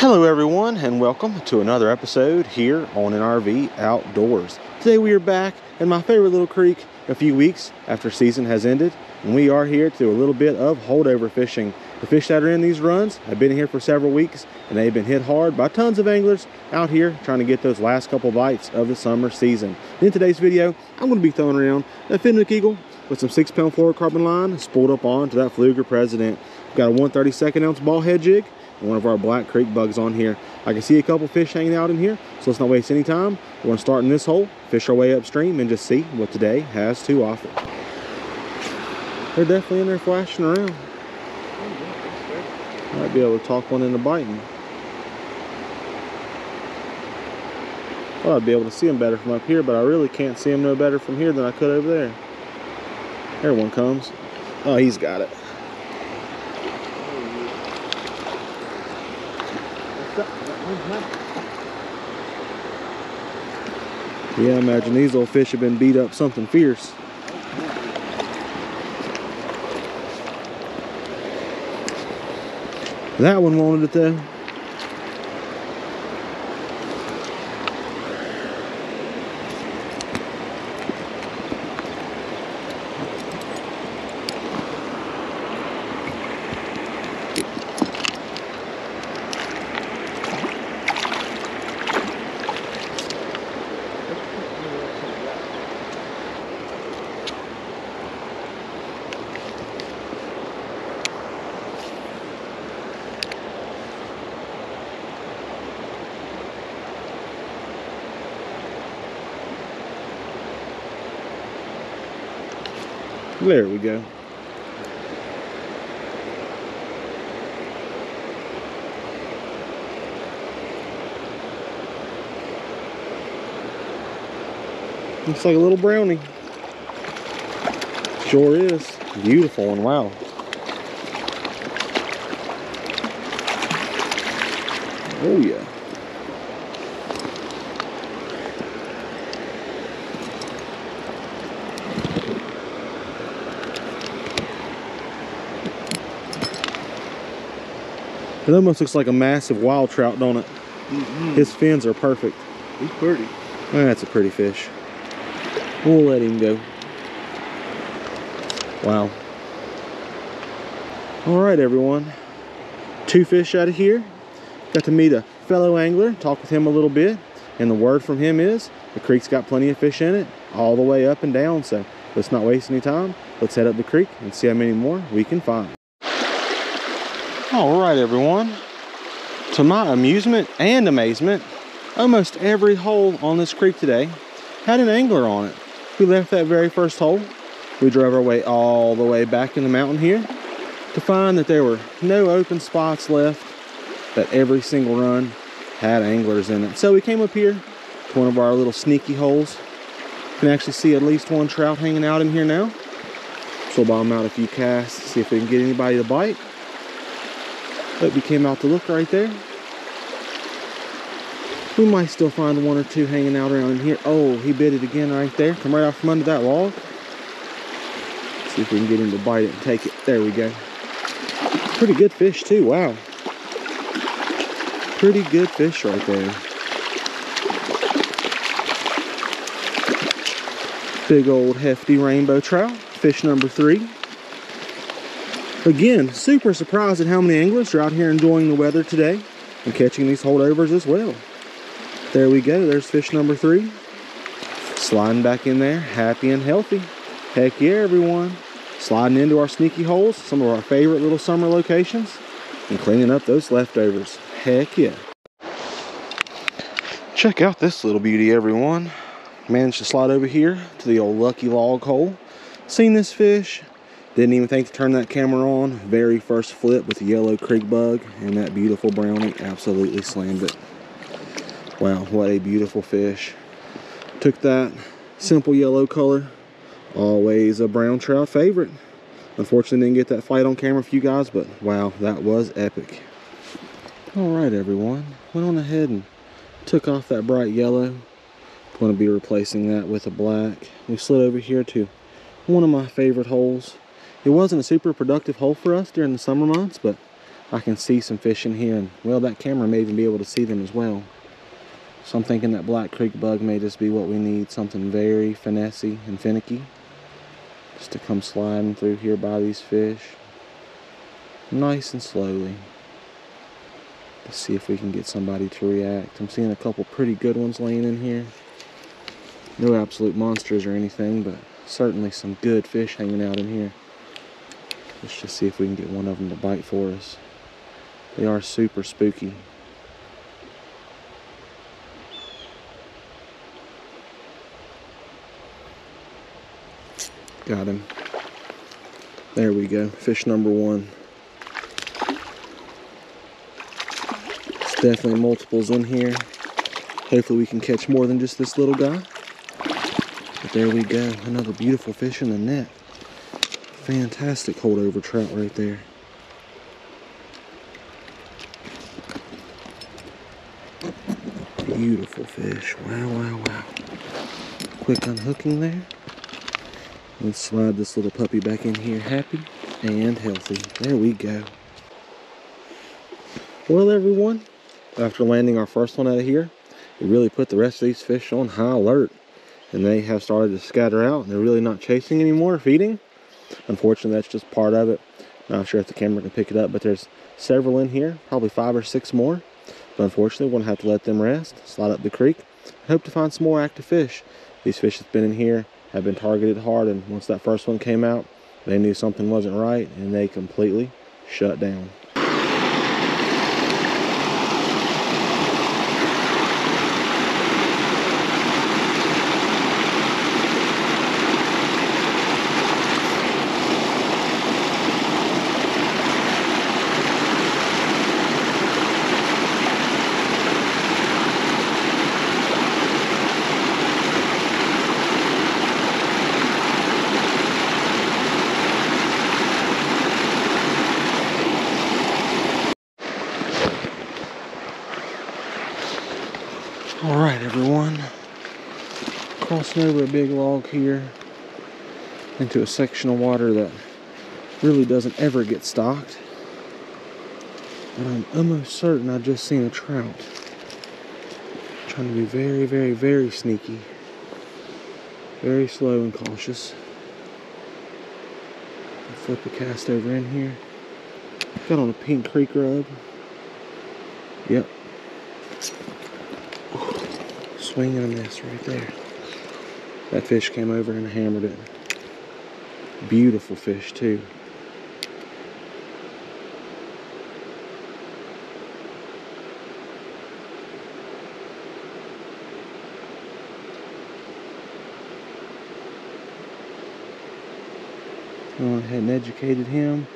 Hello everyone, and welcome to another episode here on NRV Outdoors. Today we are back in my favorite little creek a few weeks after season has ended, and we are here to do a little bit of holdover fishing. The fish that are in these runs have been here for several weeks, and they've been hit hard by tons of anglers out here trying to get those last couple bites of the summer season. In today's video, I'm going to be throwing around a Fenwick Eagle with some 6-pound fluorocarbon line spooled up onto that Pfluger President. We've got a 1/32 ounce ball head jig and one of our Black Creek bugs on here. I can see a couple fish hanging out in here, so let's not waste any time. We're going to start in this hole, fish our way upstream, and just see what today has to offer. They're definitely in there flashing around. Might be able to talk one into biting. Well, I'd be able to see them better from up here, but I really can't see them no better from here than I could over there. There one comes. Oh, he's got it. Yeah, I imagine these little fish have been beat up something fierce. That one wanted it though. There we go. Looks like a little brownie. Sure is. Beautiful one, wow. Oh yeah. It almost looks like a massive wild trout, don't it? His fins are perfect. He's pretty. That's a pretty fish. We'll let him go. Wow. All right, everyone. 2 fish out of here. Got to meet a fellow angler, talk with him a little bit, and the word from him is the creek's got plenty of fish in it, all the way up and down. So let's not waste any time. Let's head up the creek and see how many more we can find. All right, everyone. To my amusement and amazement, almost every hole on this creek today had an angler on it. We left that very first hole. We drove our way all the way back in the mountain here to find that there were no open spots left, that every single run had anglers in it. So we came up here to one of our little sneaky holes. You can actually see at least one trout hanging out in here now. So we'll bomb out a few casts, see if we can get anybody to bite. But we came out to look right there. We might still find 1 or 2 hanging out around in here. Oh, he bit it again right there. Come right out from under that log. See if we can get him to bite it and take it. There we go. Pretty good fish too, wow. Pretty good fish right there. Big old hefty rainbow trout, fish number 3. Again, super surprised at how many anglers are out here enjoying the weather today and catching these holdovers as well. There we go, there's fish number 3. Sliding back in there, happy and healthy. Heck yeah, everyone. Sliding into our sneaky holes, some of our favorite little summer locations, and cleaning up those leftovers. Heck yeah. Check out this little beauty, everyone. Managed to slide over here to the old lucky log hole. Seen this fish. Didn't even think to turn that camera on. Very first flip with the yellow creek bug, and that beautiful brownie absolutely slammed it. Wow, what a beautiful fish. Took that simple yellow color. Always a brown trout favorite. Unfortunately didn't get that fight on camera for you guys, but wow, that was epic. All right, everyone. Went on ahead and took off that bright yellow. Going to be replacing that with a black. We slid over here to one of my favorite holes. It wasn't a super productive hole for us during the summer months, but I can see some fish in here, and well, that camera may even be able to see them as well. So I'm thinking that Black Creek bug may just be what we need, something very finessey and finicky, just to come sliding through here by these fish, nice and slowly. Let's see if we can get somebody to react. I'm seeing a couple pretty good ones laying in here. No absolute monsters or anything, but certainly some good fish hanging out in here. Let's just see if we can get one of them to bite for us. They are super spooky. Got him. There we go. Fish number one. There's definitely multiples in here. Hopefully we can catch more than just this little guy. But there we go. Another beautiful fish in the net. Fantastic holdover trout right there. Beautiful fish. Wow, wow, wow. Quick unhooking there. Let's slide this little puppy back in here happy and healthy. There we go. Well, everyone, after landing our first one out of here, it really put the rest of these fish on high alert. And they have started to scatter out, and they're really not chasing anymore, feeding. Unfortunately, that's just part of it. Not sure if the camera can pick it up, but there's several in here, probably 5 or 6 more. But unfortunately, we're going to have to let them rest, slide up the creek, and hope to find some more active fish. These fish that's been in here have been targeted hard, and once that first one came out, they knew something wasn't right, and they completely shut down. Alright, everyone, crossing over a big log here into a section of water that really doesn't ever get stocked, but I'm almost certain I just seen a trout. I'm trying to be very, very, very sneaky, very slow and cautious. I'll flip the cast over in here. Got on a pink creek rub. Yep. Swing and a miss right there. That fish came over and hammered it. Beautiful fish too. I went ahead and educated him.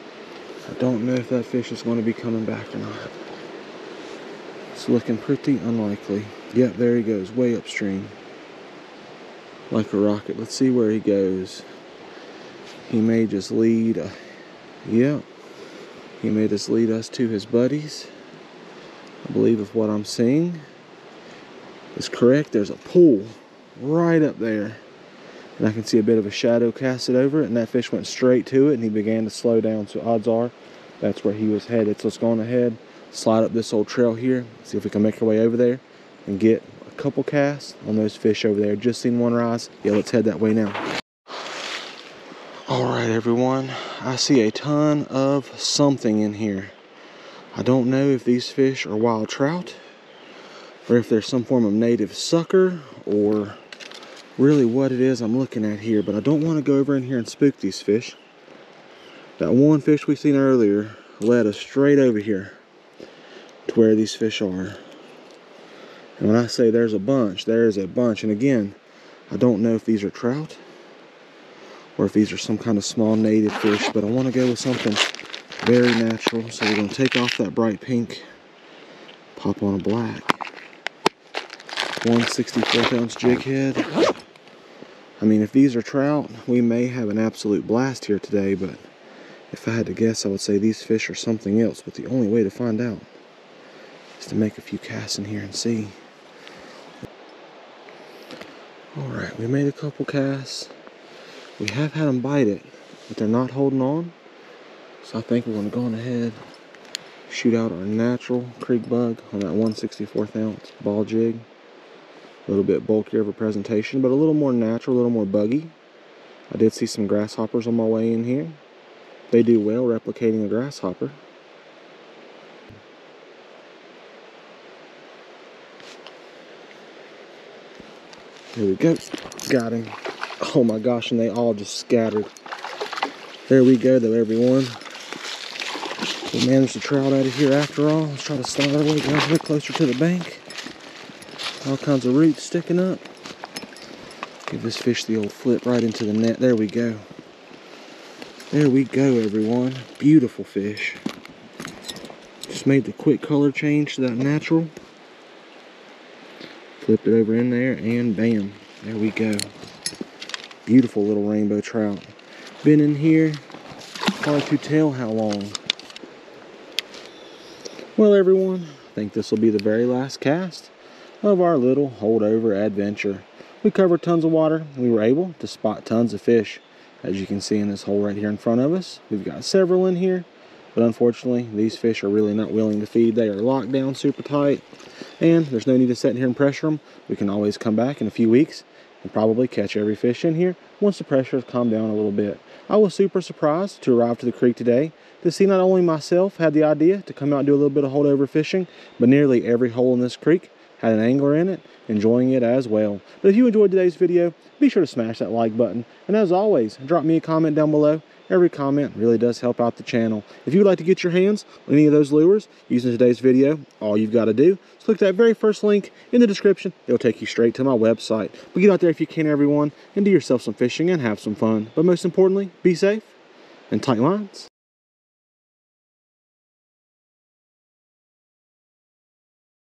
I don't know if that fish is going to be coming back or not. It's looking pretty unlikely. Yep, there he goes, way upstream. Like a rocket. Let's see where he goes. He may just lead, yep. He may just lead us to his buddies. I believe if what I'm seeing is correct, there's a pool right up there. And I can see a bit of a shadow casted over it, and that fish went straight to it, and he began to slow down. So odds are, that's where he was headed. So let's go on ahead, slide up this old trail here, see if we can make our way over there and get a couple casts on those fish over there. Just seen one rise. Yeah, let's head that way now. Alright, everyone, I see a ton of something in here. I don't know if these fish are wild trout, or if there's some form of native sucker, or really what it is I'm looking at here, but I don't want to go over in here and spook these fish. That one fish we seen earlier led us straight over here to where these fish are. And when I say there's a bunch, there is a bunch. And again, I don't know if these are trout or if these are some kind of small native fish, but I want to go with something very natural. So we're going to take off that bright pink, pop on a black. 1/64-ounce jig head. I mean, if these are trout, we may have an absolute blast here today, but if I had to guess, I would say these fish are something else. But the only way to find out is to make a few casts in here and see. Alright, we made a couple casts. We have had them bite it, but they're not holding on. So I think we're going to go on ahead Shoot out our natural creek bug on that 1/64 ounce ball jig. A little bit bulkier of a presentation, but a little more natural, a little more buggy. I did see some grasshoppers on my way in here. They do well replicating a grasshopper. Here we go. Got him. Oh my gosh, and they all just scattered. There we go though, everyone. We managed to trout out of here after all. Let's try to slide our way down here closer to the bank. All kinds of roots sticking up. Give this fish the old flip right into the net. There we go. There we go, everyone. Beautiful fish. Just made the quick color change to that natural. Flipped it over in there and bam. There we go. Beautiful little rainbow trout. Been in here hard to tell how long. Well, everyone, I think this will be the very last cast of our little holdover adventure. We covered tons of water. We were able to spot tons of fish. As you can see in this hole right here in front of us, we've got several in here, but unfortunately these fish are really not willing to feed. They are locked down super tight, and there's no need to sit here and pressure them. We can always come back in a few weeks and probably catch every fish in here once the pressure has calmed down a little bit. I was super surprised to arrive to the creek today to see not only myself had the idea to come out and do a little bit of holdover fishing, but nearly every hole in this creek had an angler in it, enjoying it as well. But if you enjoyed today's video, be sure to smash that like button. And as always, drop me a comment down below. Every comment really does help out the channel. If you would like to get your hands on any of those lures using today's video, all you've got to do is click that very first link in the description. It'll take you straight to my website. But get out there if you can, everyone, and do yourself some fishing and have some fun. But most importantly, be safe and tight lines.